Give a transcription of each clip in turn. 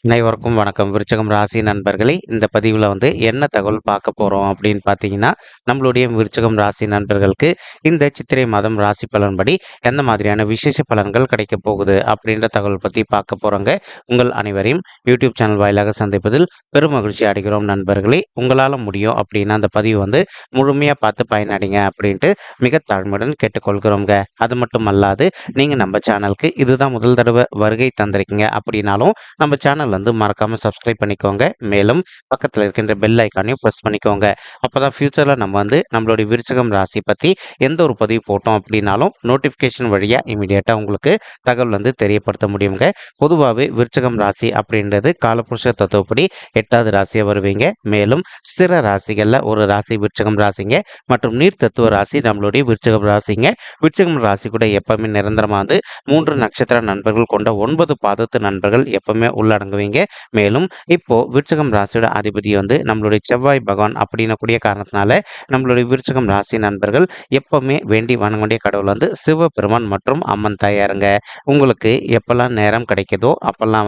அனைவருக்கும் வணக்கம். விருச்சகம் ராசி நண்பர்களே, இந்த பதிவில் என்ன தகவல் பார்க்க போகிறோம் அப்படின்னு பார்த்தீங்கன்னா, நம்மளுடைய விருச்சகம் ராசி நண்பர்களுக்கு இந்த சித்திரை மாதம் ராசி பலன்படி எந்த மாதிரியான விசேஷ பலன்கள் கிடைக்க போகுது அப்படின்ற தகவல் பற்றி பார்க்க போகிறோங்க. உங்கள் அனைவரையும் யூடியூப் சேனல் வாயிலாக சந்திப்பதில் பெரும் மகிழ்ச்சி அடைகிறோம் நண்பர்களே. உங்களால் முடியும் அப்படின்னா அந்த பதிவு முழுமையாக பார்த்து பயனடைங்க அப்படின்ட்டு மிக தாழ்மையுடன் கேட்டுக்கொள்கிறோங்க. அது மட்டும் அல்லாது நீங்கள் நம்ம சேனலுக்கு இதுதான் முதல் தடவை வருகை தந்திருக்கீங்க அப்படின்னாலும் நம்ம சேனல் மறக்காம சப்ஸ்கிரைப் பண்ணிக்கோங்க. மேலும் பக்கத்தில் இருக்கின்ற பெல் ஐக்கானையும் ப்ரெஸ் பண்ணிக்கோங்க. அப்பதான் ஃபியூச்சர்ல நம்ம நம்மளுடைய விருச்சகம் ராசி பத்தி எந்த ஒரு பதிவு போட்டோம் அப்படின்னாலும் நோட்டிபிகேஷன் வழியா இமீடியட்டா உங்களுக்கு தகவல் தெரியப்படுத்த முடியுங்க. பொதுவாகவே விருச்சகம் ராசி அப்படின்றது காலபுருஷ தத்துவப்படி 8வது ராசியா வருவீங்க. மேலும் ஸ்திர ராசிகள்ல ஒரு ராசி விருச்சகம் ராசிங்க மற்றும் நீர் தத்துவ ராசி நம்மளுடைய விருச்சகம் ராசிங்க. விருச்சகம் ராசி கூட எப்பவுமே நிரந்தரமா 3 நட்சத்திர நண்பர்கள் கொண்ட 9 பாதத்து நண்பர்கள் எப்பவுமே உள்ளடங்குவீங்க. மேலும் இப்போ விருச்சகம் ராசியோட அதிபதி நம்மளுடைய செவ்வாய் பகவான் அப்படின்னு கூடிய காரணத்தினால நம்மளுடைய விருச்சகம் ராசி நண்பர்கள் எப்பவுமே வேண்டி வணங்க வேண்டிய கடவுள் சிவபெருமான் மற்றும் அம்மன் தாயாருங்க. உங்களுக்கு எப்பெல்லாம் நேரம் கிடைக்குதோ அப்பெல்லாம்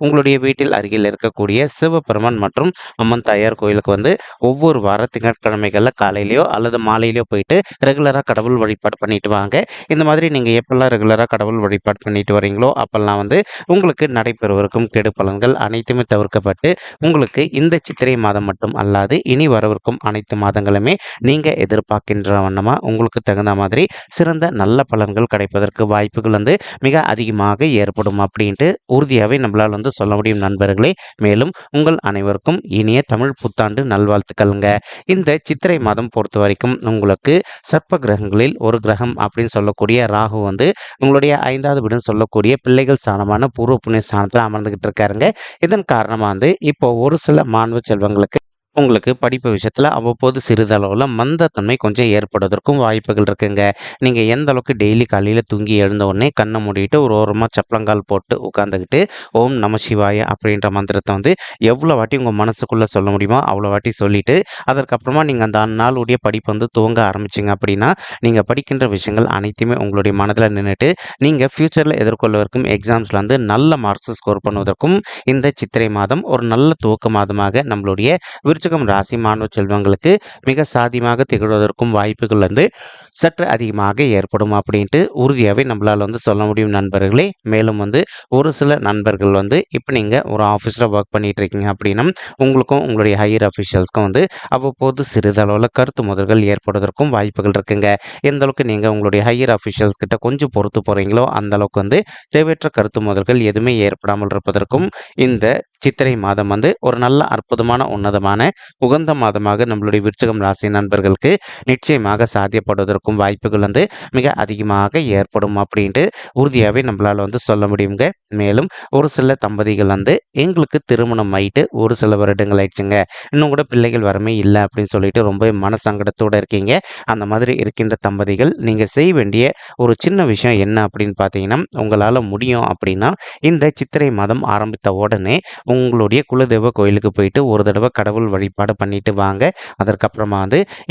உங்களுடைய வீட்டில் அருகில் இருக்கக்கூடிய சிவபெருமான் மற்றும் அம்மன் தாயார் கோயிலுக்கு ஒவ்வொரு வார திங்கட்கிழமைகள்ல காலையிலயோ அல்லது மாலையிலயோ போயிட்டு ரெகுலரா கடவுள் வழிபாடு பண்ணிட்டு வாங்க. இந்த மாதிரி நீங்க எப்பெல்லாம் ரெகுலரா கடவுள் வழிபாடு பண்ணிட்டு வரீங்களோ அப்பெல்லாம் உங்களுக்கு நடைபெறுவதற்கும் கெடு பலன்கள் அனைத்துமே தவிர்க்கப்பட்டு உங்களுக்கு இந்த சித்திரை மாதம் மட்டும் அல்லாது இனி வரவிருக்கும் அனைத்து மாதங்களுமே நீங்க எதிர்பார்க்கின்ற வண்ணமா உங்களுக்கு தகுந்த மாதிரி சிறந்த நல்ல பலன்கள் கிடைப்பதற்கு வாய்ப்புகள் மிக அதிகமாக ஏற்படும் அப்படின்ட்டு உறுதியாகவே நம்மளால் சொல்ல முடியும் நண்பர்களே. மேலும் உங்கள் அனைவருக்கும் இனிய தமிழ் புத்தாண்டு நல்வாழ்த்துக்கள்ங்க. இந்த சித்திரை மாதம் பொறுத்த வரைக்கும் உங்களுக்கு சர்ப்ப கிரகங்களில் ஒரு கிரகம் அப்படின்னு சொல்லக்கூடிய ராகு உங்களுடைய 5வது வீடுன்னு சொல்லக்கூடிய பிள்ளைகள் ஸ்தானமான பூர்வ புண்ணிய ஸ்தானத்தில் அமர்ந்துகிட்டு இருக்காருங்க. இதன் காரணமா இப்போ ஒரு சில மாணவ செல்வங்களுக்கு உங்களுக்கு படிப்பு விஷயத்தில் அவ்வப்போது சிறிதளவில் மந்தத்தன்மை கொஞ்சம் ஏற்படுவதற்கும் வாய்ப்புகள் இருக்குங்க. நீங்கள் எந்த அளவுக்கு டெய்லி காலையில் தூங்கி எழுந்த உடனே கண்ணை மூடிட்டு ஒரு ஓரமாக சப்பளங்கால் போட்டு உட்காந்துக்கிட்டு ஓம் நம சிவாய அப்படின்ற மந்திரத்தை எவ்வளோ வாட்டி உங்கள் மனசுக்குள்ளே சொல்ல முடியுமோ அவ்வளோ வாட்டி சொல்லிவிட்டு அதற்கப்புறமா நீங்கள் அந்த நாளுடைய படிப்பு துவங்க ஆரம்பிச்சிங்க அப்படின்னா நீங்கள் படிக்கின்ற விஷயங்கள் அனைத்துமே உங்களுடைய மனதில் நின்றுட்டு நீங்கள் ஃப்யூச்சரில் எதிர்கொள்வதற்கும் எக்ஸாம்ஸில் நல்ல மார்க்ஸ் ஸ்கோர் பண்ணுவதற்கும் இந்த சித்திரை மாதம் ஒரு நல்ல துவக்க மாதமாக நம்மளுடைய விருச்சகம் ராசி மாணவ செல்வங்களுக்கு மிக சாதியமாக திகழ்வதற்கும் வாய்ப்புகள் சற்று அதிகமாக ஏற்படும் அப்படின்ட்டு உறுதியாகவே நம்மளால் சொல்ல முடியும் நண்பர்களே. மேலும் ஒரு சில நண்பர்கள் இப்போ நீங்கள் ஒரு ஆஃபீஸில் ஒர்க் பண்ணிட்டு இருக்கீங்க அப்படின்னா உங்களுக்கும் உங்களுடைய ஹையர் அஃபிஷியல்ஸ்க்கும் அவ்வப்போது சிறிதளவில் கருத்து முதல்கள் ஏற்படுவதற்கும் வாய்ப்புகள் இருக்குங்க. எந்த அளவுக்கு நீங்கள் உங்களுடைய ஹையர் அஃபிஷியல்ஸ் கிட்ட கொஞ்சம் பொறுத்து போகிறீங்களோ அந்த அளவுக்கு தேவையற்ற கருத்து முதல்கள் எதுவுமே ஏற்படாமல் இருப்பதற்கும் இந்த சித்திரை மாதம் ஒரு நல்ல அற்புதமான உன்னதமான உகந்த மாதமாக நம்மளுடைய விருச்சகம் ராசி நண்பர்களுக்கு நிச்சயமாக சாத்தியப்படுவதற்கும் வாய்ப்புகள் மிக அதிகமாக ஏற்படும் அப்படின்ட்டு உறுதியாகவே நம்மளால் சொல்ல முடியுங்க. மேலும் ஒரு சில தம்பதிகள் எங்களுக்கு திருமணம் ஆயிட்டு ஒரு சில வருடங்கள் ஆயிடுச்சுங்க, இன்னும் கூட பிள்ளைகள் வரமே இல்லை அப்படின்னு சொல்லிட்டு ரொம்ப மனசங்கடத்தோடு இருக்கீங்க. அந்த மாதிரி இருக்கின்ற தம்பதிகள் நீங்கள் செய்ய வேண்டிய ஒரு சின்ன விஷயம் என்ன அப்படின்னு பார்த்தீங்கன்னா, உங்களால் முடியும் அப்படின்னா இந்த சித்திரை மாதம் ஆரம்பித்த உடனே உங்களுடைய குலதெய்வ கோயிலுக்கு போயிட்டு ஒரு தடவை கடவுள் வழிபாடு பண்ணிட்டு வாங்க. அதற்கப்புறமா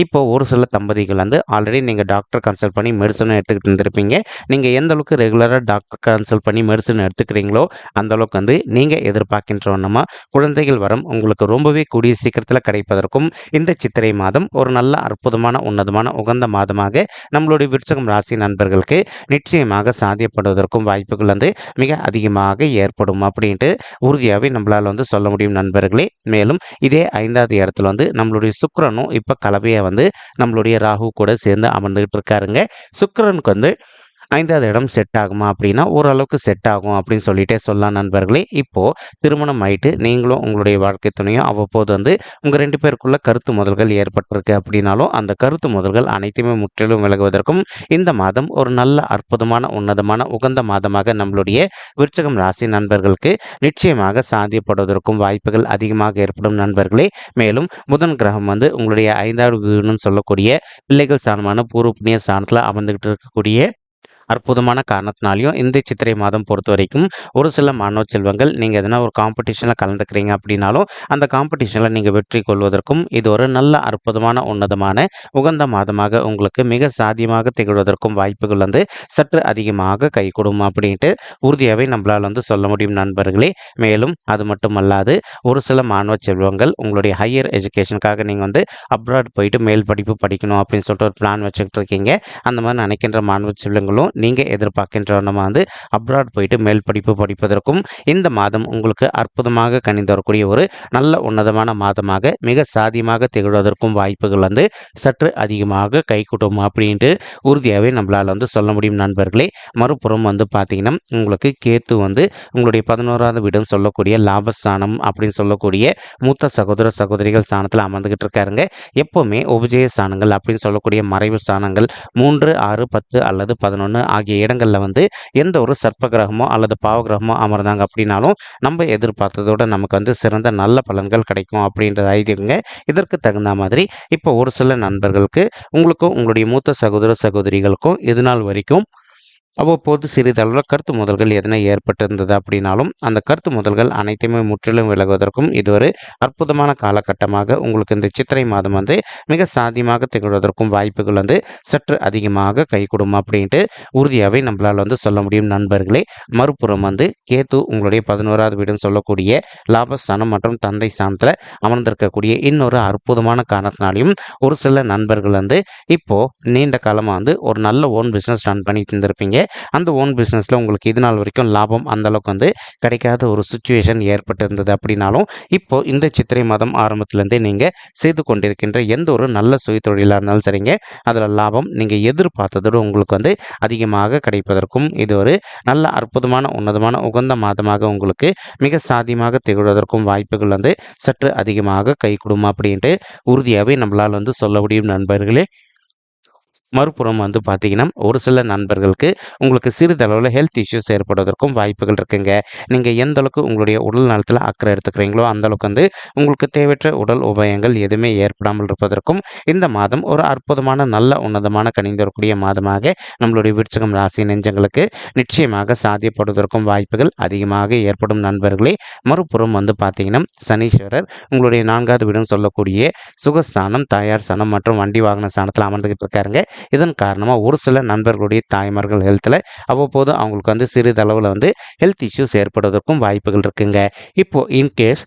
இப்போ ஒரு சில தம்பதிகள் ஆல்ரெடி நீங்கள் டாக்டர் கன்சல்ட் பண்ணி மெடிசனும் எடுத்துக்கிட்டு இருந்திருப்பீங்க. நீங்கள் எந்த அளவுக்கு ரெகுலராக டாக்டர் கன்சல்ட் பண்ணி மெடிசன் எடுத்துக்கிறீங்களோ அந்த அளவுக்கு நீங்கள் எதிர்பார்க்கின்றவண்ணமா குழந்தைகள் வரம் உங்களுக்கு ரொம்பவே கூடிய சீக்கிரத்தில் கிடைப்பதற்கும் இந்த சித்திரை மாதம் ஒரு நல்ல அற்புதமான உன்னதமான உகந்த மாதமாக நம்மளுடைய விருச்சகம் ராசி நண்பர்களுக்கு நிச்சயமாக சாத்தியப்படுவதற்கும் வாய்ப்புகள் மிக அதிகமாக ஏற்படும் அப்படின்ட்டு உறுதியாகவே நம்மளால் சொல்ல முடியும் நண்பர்களே. மேலும் இதே 5வது இடத்துல நம்மளுடைய சுக்கிரனும் இப்போ கலவையை நம்மளுடைய ராகு கூட சேர்ந்து அமர்ந்துகிட்டு இருக்காருங்க. சுக்கிரனுக்கு 5வது இடம் செட் ஆகுமா அப்படின்னா ஓரளவுக்கு செட் ஆகும் அப்படின்னு சொல்லிட்டே சொல்லலாம் நண்பர்களே. இப்போது திருமணம் ஆயிட்டு நீங்களும் உங்களுடைய வாழ்க்கை துணையும் அவ்வப்போது உங்கள் 2 பேருக்குள்ள கருத்து முதல்கள் ஏற்பட்டிருக்கு அப்படின்னாலும் அந்த கருத்து முதல்கள் அனைத்துமே முற்றிலும் விலகுவதற்கும் இந்த மாதம் ஒரு நல்ல அற்புதமான உன்னதமான உகந்த மாதமாக நம்மளுடைய விருச்சகம் ராசி நண்பர்களுக்கு நிச்சயமாக சாத்தியப்படுவதற்கும் வாய்ப்புகள் அதிகமாக ஏற்படும் நண்பர்களே. மேலும் புதன் கிரகம் உங்களுடைய 5வது வீடுன்னு சொல்லக்கூடிய பிள்ளைகள் ஸ்தானமான பூர்வ புண்ணிய ஸ்தானத்தில் அமர்ந்துகிட்டு இருக்கக்கூடிய அற்புதமான காரணத்தினாலையும் இந்த சித்திரை மாதம் பொறுத்தவரைக்கும் ஒரு சில மாணவ செல்வங்கள் நீங்கள் எதனா ஒரு காம்படிஷனில் கலந்துக்கிறீங்க அப்படின்னாலும் அந்த காம்படிஷனில் நீங்கள் வெற்றி கொள்வதற்கும் இது ஒரு நல்ல அற்புதமான உன்னதமான உகந்த மாதமாக உங்களுக்கு மிக சாத்தியமாக திகழ்வதற்கும் வாய்ப்புகள் வந்து சற்று அதிகமாக கைகூடும் அப்படின்ட்டு உறுதியாகவே நம்மளால் வந்து சொல்ல முடியும் நண்பர்களே. மேலும் அது மட்டுமல்லாது ஒரு சில மாணவ செல்வங்கள் உங்களுடைய ஹையர் எஜுகேஷனுக்காக நீங்கள் வந்து அப்ராட் போயிட்டு மேல் படிப்பு படிக்கணும் அப்படின்னு சொல்லிட்டு ஒரு பிளான் வச்சுக்கிட்டு இருக்கீங்க. அந்த மாதிரி நினைக்கின்ற மாணவ செல்வங்களும் நீங்கள் எதிர்பார்க்கின்ற நம்ம வந்து அப்ராட் போயிட்டு மேல் படிப்பு படிப்பதற்கும் இந்த மாதம் உங்களுக்கு அற்புதமாக கணிந்து வரக்கூடிய ஒரு நல்ல உன்னதமான மாதமாக மிக சாதியமாக திகழ்வதற்கும் வாய்ப்புகள் வந்து சற்று அதிகமாக கைகூட்டும் அப்படின்ட்டு உறுதியாகவே நம்மளால் வந்து சொல்ல முடியும் நண்பர்களே. மறுபுறம் வந்து பார்த்தீங்கன்னா உங்களுக்கு கேத்து வந்து உங்களுடைய 11வது வீடுன்னு சொல்லக்கூடிய லாபஸ்தானம் அப்படின்னு சொல்லக்கூடிய மூத்த சகோதர சகோதரிகள் ஸ்தானத்தில் அமர்ந்துகிட்டு இருக்காருங்க. எப்போவுமே உபஜய ஸ்தானங்கள் அப்படின்னு சொல்லக்கூடிய மறைவு ஸ்தானங்கள் 3, 6, 10 அல்லது 11 ஆகிய இடங்களில் வந்து எந்த ஒரு சர்ப்ப கிரகமோ அல்லது பாவ கிரகமோ அமர்ந்தாங்க அப்படின்னாலும் நம்ம எதிர்பார்த்ததோட நமக்கு வந்து சிறந்த நல்ல பலன்கள் கிடைக்கும் அப்படின்றது ஐதீகங்க. இதற்கு தகுந்த மாதிரி இப்போ ஒரு சில நண்பர்களுக்கு உங்களுக்கும் உங்களுடைய மூத்த சகோதர சகோதரிகளுக்கும் இது நாள் வரைக்கும் அவ்வப்போது சிறிதளவில் கருத்து மோதல்கள் எதனா ஏற்பட்டிருந்தது அப்படின்னாலும் அந்த கருத்து மோதல்கள் அனைத்தையுமே முற்றிலும் விலகுவதற்கும் இது ஒரு அற்புதமான காலகட்டமாக உங்களுக்கு இந்த சித்திரை மாதம் வந்து மிக சாத்தியமாக திகழ்வதற்கும் வாய்ப்புகள் வந்து சற்று அதிகமாக கைகூடும் அப்படின்ட்டு உறுதியாகவே நம்மளால் வந்து சொல்ல முடியும் நண்பர்களே. மறுபுறம் வந்து கேத்து உங்களுடைய 11வது வீடுன்னு சொல்லக்கூடிய லாபஸ்தானம் மற்றும் தந்தை ஸ்தானத்தில் அமர்ந்திருக்கக்கூடிய இன்னொரு அற்புதமான காரணத்தினாலையும் ஒரு சில நண்பர்கள் வந்து இப்போ நீண்ட காலமாக வந்து ஒரு நல்ல ஓன் பிஸ்னஸ் ரன் பண்ணிட்டு இருந்திருப்பீங்க. அந்த ஓன் பிஸ்னஸில் உங்களுக்கு இது நாள் வரைக்கும் லாபம் அந்த அளவுக்கு வந்து கிடைக்காத ஒரு சுச்சுவேஷன் ஏற்பட்டிருந்தது அப்படின்னாலும் இப்போ இந்த சித்திரை மாதம் ஆரம்பத்திலேருந்தே நீங்கள் செய்து கொண்டிருக்கின்ற எந்த ஒரு நல்ல சுய தொழிலாக இருந்தாலும் சரிங்க, அதில் லாபம் நீங்கள் எதிர்பார்த்ததோடு உங்களுக்கு வந்து அதிகமாக கிடைப்பதற்கும் இது ஒரு நல்ல அற்புதமான உன்னதமான உகந்த மாதமாக உங்களுக்கு மிக சாத்தியமாக திகழ்வதற்கும் வாய்ப்புகள் வந்து சற்று அதிகமாக கைகூடும் அப்படின்ட்டு உறுதியாகவே நம்மளால் வந்து சொல்ல முடியும் நண்பர்களே. மறுபுறம் வந்து பார்த்தீங்கன்னா ஒரு சில நண்பர்களுக்கு உங்களுக்கு சிறிதளவில் ஹெல்த் இஷ்யூஸ் ஏற்படுவதற்கும் வாய்ப்புகள் இருக்குங்க. நீங்கள் எந்த அளவுக்கு உங்களுடைய உடல் நலத்தில் அக்கறை எடுத்துக்கிறீங்களோ அந்த அளவுக்கு வந்து உங்களுக்கு தேவையற்ற உடல் உபாயங்கள் எதுவுமே ஏற்படாமல் இருப்பதற்கும் இந்த மாதம் ஒரு அற்புதமான நல்ல உன்னதமான கணிந்து வரக்கூடிய மாதமாக நம்மளுடைய விருச்சிகம் ராசி நெஞ்சங்களுக்கு நிச்சயமாக சாத்தியப்படுவதற்கும் வாய்ப்புகள் அதிகமாக ஏற்படும் நண்பர்களே. மறுபுறம் வந்து பார்த்தீங்கன்னா சனீஸ்வரர் உங்களுடைய 4வது வீடுன்னு சொல்லக்கூடிய சுகஸ்தானம், தாயார் ஸ்தானம் மற்றும் வண்டி வாகன ஸ்தானத்தில் அமர்ந்துகிட்டு இருக்காருங்க. இதன் காரணமாக ஒரு சில நண்பர்களுடைய தாய்மார்கள் ஹெல்த்தில் அவ்வப்போது அவங்களுக்கு வந்து சிறிதளவில் வந்து ஹெல்த் இஷ்யூஸ் ஏற்படுவதற்கும் வாய்ப்புகள் இருக்குங்க. இப்போ இன்கேஸ்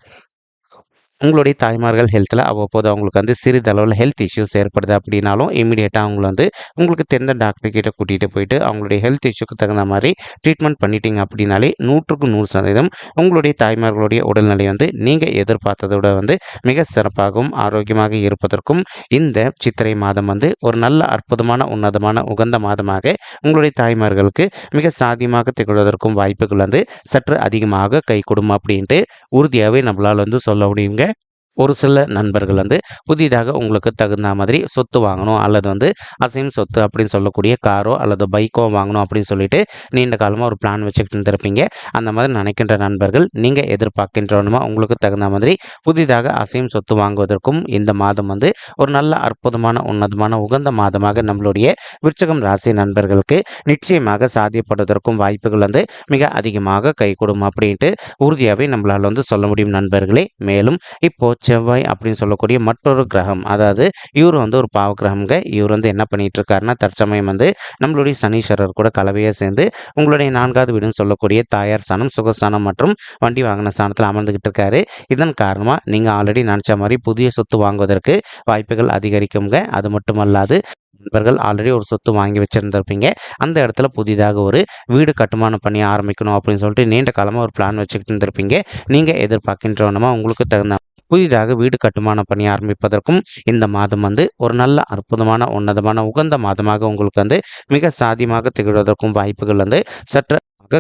உங்களுடைய தாய்மார்கள் ஹெல்த்தில் அவ்வப்போது அவங்களுக்கு வந்து சிறிதளவில் ஹெல்த் இஷ்யூஸ் ஏற்படுது அப்படின்னாலும் இமீடியட்டாக அவங்கள வந்து உங்களுக்கு தெரிந்த டாக்டர் கிட்ட கூட்டிகிட்டு போயிட்டு அவங்களுடைய ஹெல்த் இஷ்யூக்கு தகுந்த மாதிரி ட்ரீட்மெண்ட் பண்ணிட்டீங்க அப்படின்னாலே 100க்கு 100% உங்களுடைய தாய்மார்களுடைய உடல்நிலை வந்து நீங்கள் எதிர்பார்த்ததோட வந்து மிக சிறப்பாகவும் ஆரோக்கியமாக இருப்பதற்கும் இந்த சித்திரை மாதம் வந்து ஒரு நல்ல அற்புதமான உன்னதமான உகந்த மாதமாக உங்களுடைய தாய்மார்களுக்கு மிக சாத்தியமாக திகழ்வதற்கும் வாய்ப்புகள் வந்து சற்று அதிகமாக கைகூடும் அப்படின்ட்டு உறுதியாகவே நம்மளால் வந்து சொல்ல முடியுங்க. ஒரு சில நண்பர்கள் வந்து புதிதாக உங்களுக்கு தகுந்த மாதிரி சொத்து வாங்கணும் அல்லது வந்து அசையும் சொத்து அப்படின்னு சொல்லக்கூடிய காரோ அல்லது பைக்கோ வாங்கணும் அப்படின்னு சொல்லிட்டு நீண்ட காலமாக ஒரு பிளான் வச்சுக்கிட்டு இருந்திருப்பீங்க. அந்த மாதிரி நினைக்கின்ற நண்பர்கள் நீங்கள் எதிர்பார்க்கின்றவனுமா உங்களுக்கு தகுந்த மாதிரி புதிதாக அசையும் சொத்து வாங்குவதற்கும் இந்த மாதம் வந்து ஒரு நல்ல அற்புதமான உன்னதமான உகந்த மாதமாக நம்மளுடைய விருச்சிகம் ராசி நண்பர்களுக்கு நிச்சயமாக சாத்தியப்படுவதற்கும் வாய்ப்புகள் வந்து மிக அதிகமாக கைகூடும் அப்படின்ட்டு உறுதியாகவே நம்மளால் வந்து சொல்ல முடியும் நண்பர்களே. மேலும் இப்போ செவ்வாய் அப்படின்னு சொல்லக்கூடிய மற்றொரு கிரகம், அதாவது இவர் வந்து ஒரு பாவ கிரகம்ங்க. இவர் வந்து என்ன பண்ணிட்டு இருக்காருன்னா தற்சமயம் வந்து நம்மளுடைய சனீஸ்வரர் கூட கலவையாக சேர்ந்து உங்களுடைய 4வது வீடுன்னு சொல்லக்கூடிய தாயார் ஸ்தானம், சுகஸ்தானம் மற்றும் வண்டி வாகன ஸ்தானத்தில் அமர்ந்துகிட்டு இருக்காரு. இதன் காரணமாக நீங்கள் ஆல்ரெடி நினச்ச மாதிரி புதிய சொத்து வாங்குவதற்கு வாய்ப்புகள் அதிகரிக்குங்க. அது மட்டுமல்லாது நண்பர்கள் ஆல்ரெடி ஒரு சொத்து வாங்கி வச்சுருந்துருப்பீங்க. அந்த இடத்துல புதிதாக ஒரு வீடு கட்டுமானம் பண்ணி ஆரம்பிக்கணும் அப்படின்னு சொல்லிட்டு நீண்ட காலமாக ஒரு பிளான் வச்சுக்கிட்டு இருந்திருப்பீங்க. நீங்கள் எதிர்பார்க்கின்றவனமா உங்களுக்கு தகுந்த புதிதாக வீடு கட்டுமானம் பண்ணி ஆரம்பிப்பதற்கும் இந்த மாதம் வந்து ஒரு நல்ல அற்புதமான உன்னதமான உகந்த மாதமாக உங்களுக்கு வந்து மிக சாத்தியமாக திகழ்வதற்கும் வாய்ப்புகள் வந்து சற்று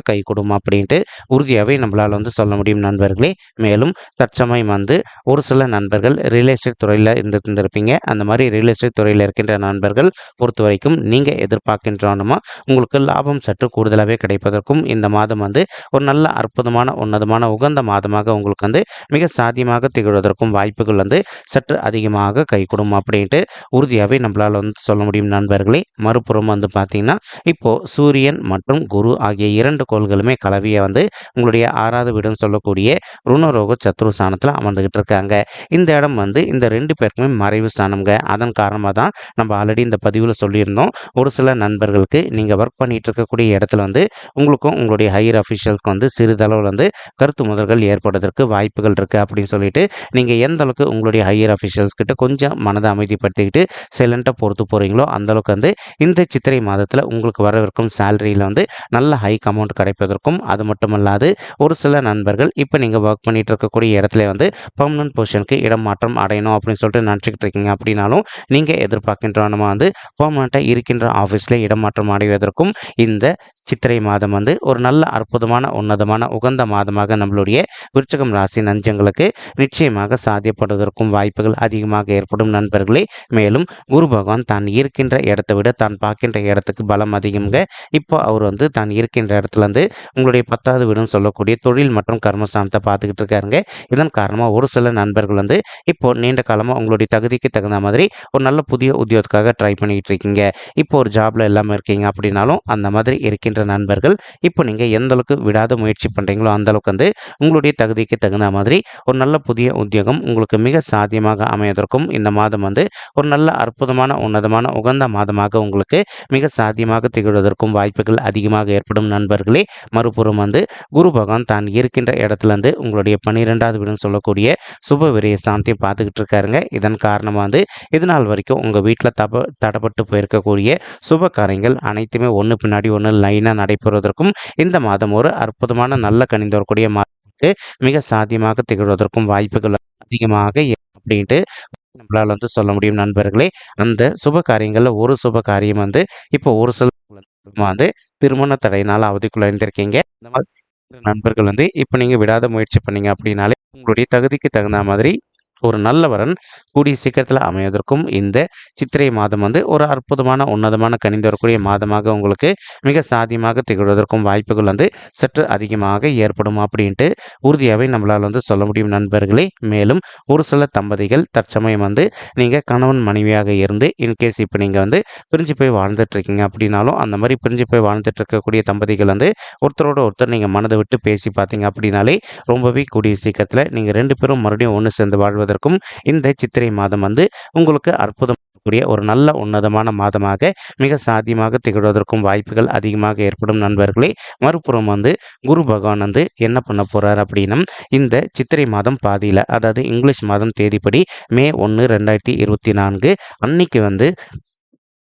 கைகூடும் அப்படின்ட்டு உறுதியாகவே நம்மளால் வந்து சொல்ல முடியும் நண்பர்களே. மேலும் தற்சமயம் வந்து ஒரு சில நண்பர்கள் ரியல் எஸ்டேட் துறையில் இருந்திருப்பீங்க. அந்த மாதிரி ரியல் எஸ்டேட் துறையில் இருக்கின்ற நண்பர்கள் பொறுத்த வரைக்கும் நீங்கள் எதிர்பார்க்கின்றோமா உங்களுக்கு லாபம் சற்று கூடுதலாகவே கிடைப்பதற்கும் இந்த மாதம் வந்து ஒரு நல்ல அற்புதமான உன்னதமான உகந்த மாதமாக உங்களுக்கு வந்து மிக சாத்தியமாக திகழ்வதற்கும் வாய்ப்புகள் வந்து சற்று அதிகமாக கைகூடும் அப்படின்ட்டு உறுதியாகவே நம்மளால் வந்து சொல்ல முடியும் நண்பர்களே. மறுபுறம் வந்து பார்த்தீங்கன்னா இப்போ சூரியன் மற்றும் குரு ஆகிய இரண்டு கோள்களுமே கலவையை வந்து உங்களுடைய 6வது வீடுன்னு சொல்லக்கூடிய ருணரோக சத்ரு ஸ்தானத்தில் அமர்ந்துகிட்டு இருக்காங்க. இந்த இடம் வந்து இந்த 2 பேருக்குமே மறைவு ஸ்தானம்ங்க. அதன் காரணமாக தான் நம்ம ஆல்ரெடி இந்த பதிவில் சொல்லியிருந்தோம். ஒரு சில நண்பர்களுக்கு நீங்கள் ஒர்க் பண்ணிட்டு இருக்கக்கூடிய இடத்துல வந்து உங்களுக்கும் உங்களுடைய ஹையர் அஃபிஷியல்ஸ்க்கு வந்து சிறிதளவில் வந்து கருத்து முதல்கள் ஏற்படுவதற்கு வாய்ப்புகள் இருக்குது அப்படின்னு சொல்லிட்டு நீங்கள் எந்த அளவுக்கு உங்களுடைய ஹையர் அஃபிஷியல்ஸ் கிட்ட கொஞ்சம் மனதை அமைதிப்படுத்திக்கிட்டு சைலண்ட்டாக பொறுத்து போகிறீங்களோ அந்தளவுக்கு வந்து இந்த சித்திரை மாதத்தில் உங்களுக்கு வரவிருக்கும் சேலரியில் வந்து நல்ல ஹைக் அமௌண்ட் கிடைப்பதற்கும், அது மட்டுமல்லாது ஒரு சில நண்பர்கள் இப்போ நீங்கள் ஒர்க் பண்ணிட்டு இருக்கக்கூடிய இடத்துல வந்து பர்மனன்ட் பொசிஷனுக்கு இடம் மாற்றம் அடையணும் அப்படின்னு சொல்லிட்டு நினச்சிக்கிட்டு இருக்கீங்க அப்படின்னாலும் நீங்கள் எதிர்பார்க்கின்றனமா வந்து பர்மனண்ட்டாக இருக்கின்ற ஆஃபீஸில் இடமாற்றம் அடைவதற்கும் இந்த சித்திரை மாதம் வந்து ஒரு நல்ல அற்புதமான உன்னதமான உகந்த மாதமாக நம்மளுடைய விருச்சிகம் ராசி நஞ்சங்களுக்கு நிச்சயமாக சாத்தியப்படுவதற்கும் வாய்ப்புகள் அதிகமாக ஏற்படும் நண்பர்களே. மேலும் குரு பகவான் தான் இருக்கின்ற இடத்தை விட தான் பார்க்கின்ற இடத்துக்கு பலம் அதிகம்ங்க. இப்போ அவர் வந்து தான் இருக்கின்ற இடத்துல வந்து உங்களுடைய 10வது வீடுன்னு சொல்லக்கூடிய தொழில் மற்றும் கர்மஸ்தானத்தை பார்த்துக்கிட்டு இருக்காருங்க. இதன் காரணமாக ஒரு சில நண்பர்கள் வந்து இப்போ நீண்ட காலமாக உங்களுடைய தகுதிக்கு தகுந்த மாதிரி ஒரு நல்ல புதிய உத்தியோகத்துக்காக ட்ரை பண்ணிட்டு இருக்கீங்க. இப்போ ஒரு ஜாப்ல இல்லாமல் இருக்கீங்க அப்படின்னாலும் அந்த மாதிரி இருக்கின்ற நண்பர்கள் இப்போ நீங்கள் எந்த அளவுக்கு விடாத முயற்சி பண்ணுறீங்களோ அந்த அளவுக்கு வந்து உங்களுடைய தகுதிக்கு தகுந்த மாதிரி ஒரு நல்ல புதிய உத்தியோகம் உங்களுக்கு மிக சாத்தியமாக அமைவதற்கும் இந்த மாதம் வந்து ஒரு நல்ல அற்புதமான உன்னதமான உகந்த மாதமாக உங்களுக்கு மிக சாத்தியமாக திகழ்வதற்கும் வாய்ப்புகள் அதிகமாக ஏற்படும் நண்பர்களே. மறுபுறம் வந்து குரு பகவான் தான் இருக்கின்ற இடத்துல இருந்து உங்களுடைய 12வது வீடுன்னு சொல்லக்கூடிய சுப விரய சாந்தியை பார்த்துக்கிட்டு இருக்காருங்க. இதன் காரணமாக வந்து இது நாள் வரைக்கும் உங்கள் வீட்டில் தடப்பட்டு போயிருக்கக்கூடிய சுப காரியங்கள் அனைத்துமே ஒன்று பின்னாடி ஒன்று லைனாக நடைபெறுவதற்கும் இந்த மாதம் ஒரு அற்புதமான நல்ல கணிந்து வரக்கூடிய மாதத்துக்கு மிக சாத்தியமாக திகழ்வதற்கும் வாய்ப்புகள் அதிகமாக அப்படின்ட்டு நம்மளால் வந்து சொல்ல முடியும் நண்பர்களே. அந்த சுப காரியங்கள்ல ஒரு சுப காரியம் வந்து இப்போ ஒரு சில வந்து திருமண தடையினால் அவதிக்குள்ள இருந்திருக்கீங்க. இந்த மாதிரி நண்பர்கள் வந்து இப்போ நீங்க விடாத முயற்சி பண்ணீங்க அப்படின்னாலே உங்களுடைய தகுதிக்கு தகுந்த மாதிரி ஒரு நல்ல வரன் கூடிய சீக்கிரத்தில் அமைவதற்கும் இந்த சித்திரை மாதம் வந்து ஒரு அற்புதமான உன்னதமான கணிந்து வரக்கூடிய மாதமாக உங்களுக்கு மிக சாத்தியமாக திகழ்வதற்கும் வாய்ப்புகள் வந்து சற்று அதிகமாக ஏற்படும் அப்படின்ட்டு உறுதியாகவே நம்மளால் வந்து சொல்ல முடியும் நண்பர்களே. மேலும் ஒரு சில தம்பதிகள் தற்சமயம் வந்து நீங்கள் கணவன் மனைவியாக இருந்து இன்கேஸ் இப்போ நீங்கள் வந்து பிரிஞ்சு போய் வாழ்ந்துட்டு இருக்கீங்க அப்படின்னாலும் அந்த மாதிரி பிரிஞ்சு போய் வாழ்ந்துட்டு இருக்கக்கூடிய தம்பதிகள் வந்து ஒருத்தரோட ஒருத்தர் நீங்கள் மனதை விட்டு பேசி பார்த்தீங்க அப்படின்னாலே ரொம்பவே கூடிய சீக்கிரத்தில் நீங்கள் 2 பேரும் மறுபடியும் ஒன்று சேர்ந்து வாழ்வதற்கும் இந்த சித்திரை மாதம் வந்து உங்களுக்கு அற்புதம் கூடிய ஒரு நல்ல உன்னதமான மாதமாக மிக சாத்தியமாக திகழ்வதற்கும் வாய்ப்புகள் அதிகமாக ஏற்படும் நண்பர்களே. மறுபுறம் வந்து குரு பகவான் வந்து என்ன பண்ண போறார் அப்படின்னா இந்த சித்திரை மாதம் பாதியில், அதாவது இங்கிலீஷ் மாதம் தேதிப்படி மே 1, 2024 அன்னைக்கு வந்து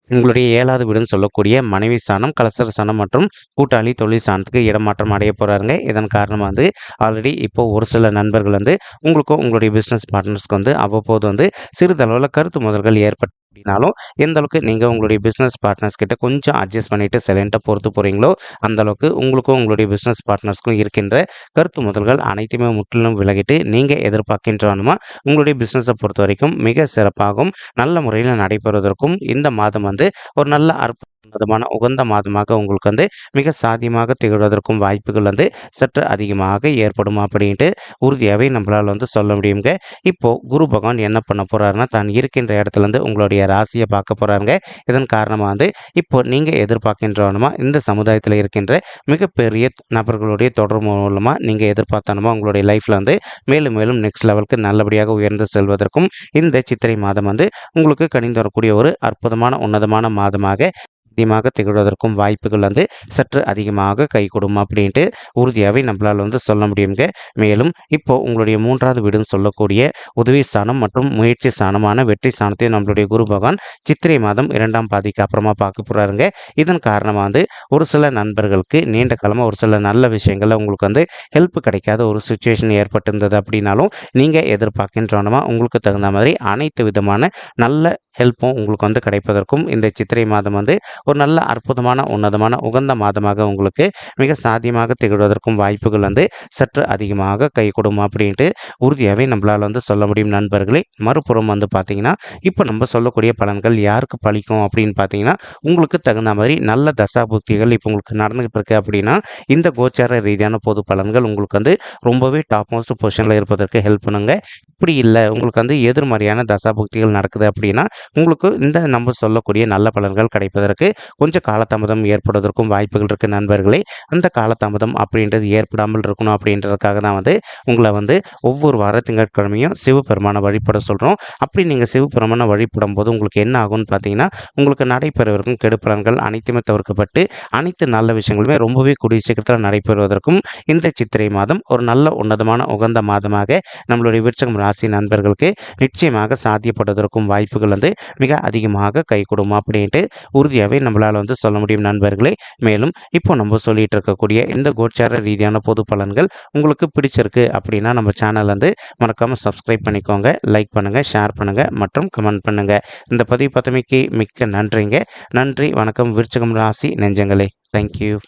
உங்களுடைய 7வது வீடுன்னு சொல்லக்கூடிய மனைவி ஸ்தானம், கலசர ஸ்தானம் மற்றும் கூட்டாளி தொழில் ஸ்தானத்துக்கு இடமாற்றம் அடைய போறாருங்க. இதன் காரணமாக வந்து ஆல்ரெடி இப்போ ஒரு சில நண்பர்கள் வந்து உங்களுக்கும் உங்களுடைய பிஸ்னஸ் பார்ட்னர்ஸ்க்கு வந்து அவ்வப்போது வந்து சிறிதளவில் கருத்து முதல்கள் ஏற்பட்டு அப்படின்னாலும் எந்த அளவுக்கு நீங்கள் உங்களுடைய பிஸ்னஸ் பார்ட்னர்ஸ் கிட்ட கொஞ்சம் அட்ஜஸ்ட் பண்ணிட்டு சைலண்ட்டாக பொறுத்து போகிறீங்களோ அந்த அளவுக்கு உங்களுக்கும் உங்களுடைய பிஸ்னஸ் பார்ட்னர்ஸ்க்கும் இருக்கின்ற கருத்து முதல்கள் அனைத்துமே முற்றிலும் விலகிட்டு நீங்கள் எதிர்பார்க்கின்றனமா உங்களுடைய பிஸ்னஸை பொறுத்த வரைக்கும் மிக சிறப்பாகவும் நல்ல முறையில் நடைபெறுவதற்கும் இந்த மாதம் வந்து ஒரு நல்ல அற்புதமான உகந்த மாதமாக உங்களுக்கு வந்து மிக சாத்தியமாக திகழ்வதற்கும் வாய்ப்புகள் வந்து சற்று அதிகமாக ஏற்படும் அப்படின்ட்டு உறுதியாகவே நம்மளால் வந்து சொல்ல முடியுங்க. இப்போ குரு பகவான் என்ன பண்ண போறாருன்னா தான் இருக்கின்ற இடத்துல இருந்து உங்களுடைய ராசியை பார்க்க போறாருங்க. இதன் காரணமாக வந்து இப்போ நீங்கள் எதிர்பார்க்கின்றவனுமா இந்த சமுதாயத்தில் இருக்கின்ற மிகப்பெரிய நபர்களுடைய தொடர்பு மூலமாக நீங்கள் எதிர்பார்த்தனுமா உங்களுடைய லைஃப்பில் வந்து மேலும் மேலும் நெக்ஸ்ட் லெவலுக்கு நல்லபடியாக உயர்ந்து செல்வதற்கும் இந்த சித்திரை மாதம் வந்து உங்களுக்கு கணிந்து வரக்கூடிய ஒரு அற்புதமான உன்னதமான மாதமாக அதிகமாக திகழ்வதற்கும் வாய்ப்புகள் வந்து சற்று அதிகமாக கைகூடும் அப்படின்ட்டு உறுதியாகவே நம்மளால் வந்து சொல்ல முடியுங்க. மேலும் இப்போ உங்களுடைய 3வது வீடுன்னு சொல்லக்கூடிய உதவி ஸ்தானம் மற்றும் முயற்சி ஸ்தானமான வெற்றி ஸ்தானத்தையும் நம்மளுடைய குரு பகவான் சித்திரை மாதம் 2ஆம் பாதிக்கு அப்புறமா பார்க்க போறாருங்க. இதன் காரணமாக வந்து ஒரு சில நண்பர்களுக்கு நீண்ட காலமாக ஒரு சில நல்ல விஷயங்கள்ல உங்களுக்கு வந்து ஹெல்ப் கிடைக்காத ஒரு சுச்சுவேஷன் ஏற்பட்டிருந்தது அப்படின்னாலும் நீங்கள் எதிர்பார்க்கின்றனமா உங்களுக்கு தகுந்த மாதிரி அனைத்து விதமான நல்ல ஹெல்ப்பும் உங்களுக்கு வந்து கிடைப்பதற்கும் இந்த சித்திரை மாதம் வந்து ஒரு நல்ல அற்புதமான உன்னதமான உகந்த மாதமாக உங்களுக்கு மிக சாத்தியமாக திகழ்வதற்கும் வாய்ப்புகள் வந்து சற்று அதிகமாக கைகூடும் அப்படின்ட்டு உறுதியாகவே நம்மளால் வந்து சொல்ல முடியும் நண்பர்களே. மறுபுறம் வந்து பார்த்தீங்கன்னா இப்போ நம்ம சொல்லக்கூடிய பலன்கள் யாருக்கு பலிக்கும் அப்படின்னு பார்த்தீங்கன்னா உங்களுக்கு தகுந்த மாதிரி நல்ல தசாபுக்திகள் இப்போ உங்களுக்கு நடந்துகிட்டு இருக்கு அப்படின்னா இந்த கோச்சார ரீதியான பொது பலன்கள் உங்களுக்கு வந்து ரொம்பவே டாப் மோஸ்ட் பொசிஷனில் இருப்பதற்கு ஹெல்ப் பண்ணுங்க. இப்படி இல்லை உங்களுக்கு வந்து எதிர்மறையான தசாபுக்திகள் நடக்குது அப்படின்னா உங்களுக்கு இந்த நம்ம சொல்லக்கூடிய நல்ல பலன்கள் கிடைப்பதற்கு கொஞ்சம் காலதாமதம் ஏற்படுவதற்கும் வாய்ப்புகள் இருக்குது நண்பர்களே. அந்த காலதாமதம் அப்படின்றது ஏற்படாமல் இருக்கணும் அப்படின்றதுக்காக தான் வந்து உங்களை வந்து ஒவ்வொரு வார திங்கட்கிழமையும் சிவபெருமானை வழிபட சொல்கிறோம். அப்படி நீங்கள் சிவபெருமானை வழிபடும் போது உங்களுக்கு என்ன ஆகும்னு பார்த்தீங்கன்னா உங்களுக்கு நடைபெறவிருக்கும் கெடுபலன்கள் அனைத்துமே தவிர்க்கப்பட்டு அனைத்து நல்ல விஷயங்களுமே ரொம்பவே கூடிய சீக்கிரத்தில் நடைபெறுவதற்கும் இந்த சித்திரை மாதம் ஒரு நல்ல உன்னதமான உகந்த மாதமாக நம்மளுடைய விருச்சிகம் ராசி நண்பர்களுக்கு நிச்சயமாக சாத்தியப்படுவதற்கும் வாய்ப்புகள் வந்து மிக அதிகமாக கைகூடும் அப்படின்ட்டு உறுதியாகவே நம்மளால் வந்து சொல்ல முடியும் நண்பர்களே. மேலும் இப்போ நம்ம சொல்லிட்டு இருக்கக்கூடிய இந்த கோச்சார ரீதியான பொது பலன்கள் உங்களுக்கு பிடிச்சிருக்கு அப்படின்னா நம்ம சேனல் வந்து மறக்காமல் சப்ஸ்கிரைப் பண்ணிக்கோங்க, லைக் பண்ணுங்கள், ஷேர் பண்ணுங்கள் மற்றும் கமெண்ட் பண்ணுங்கள். இந்த பதிவு பத்தமைக்கு மிக்க நன்றிங்க. நன்றி, வணக்கம் விருச்சிகம் ராசி நெஞ்சங்களே. தேங்க்யூ.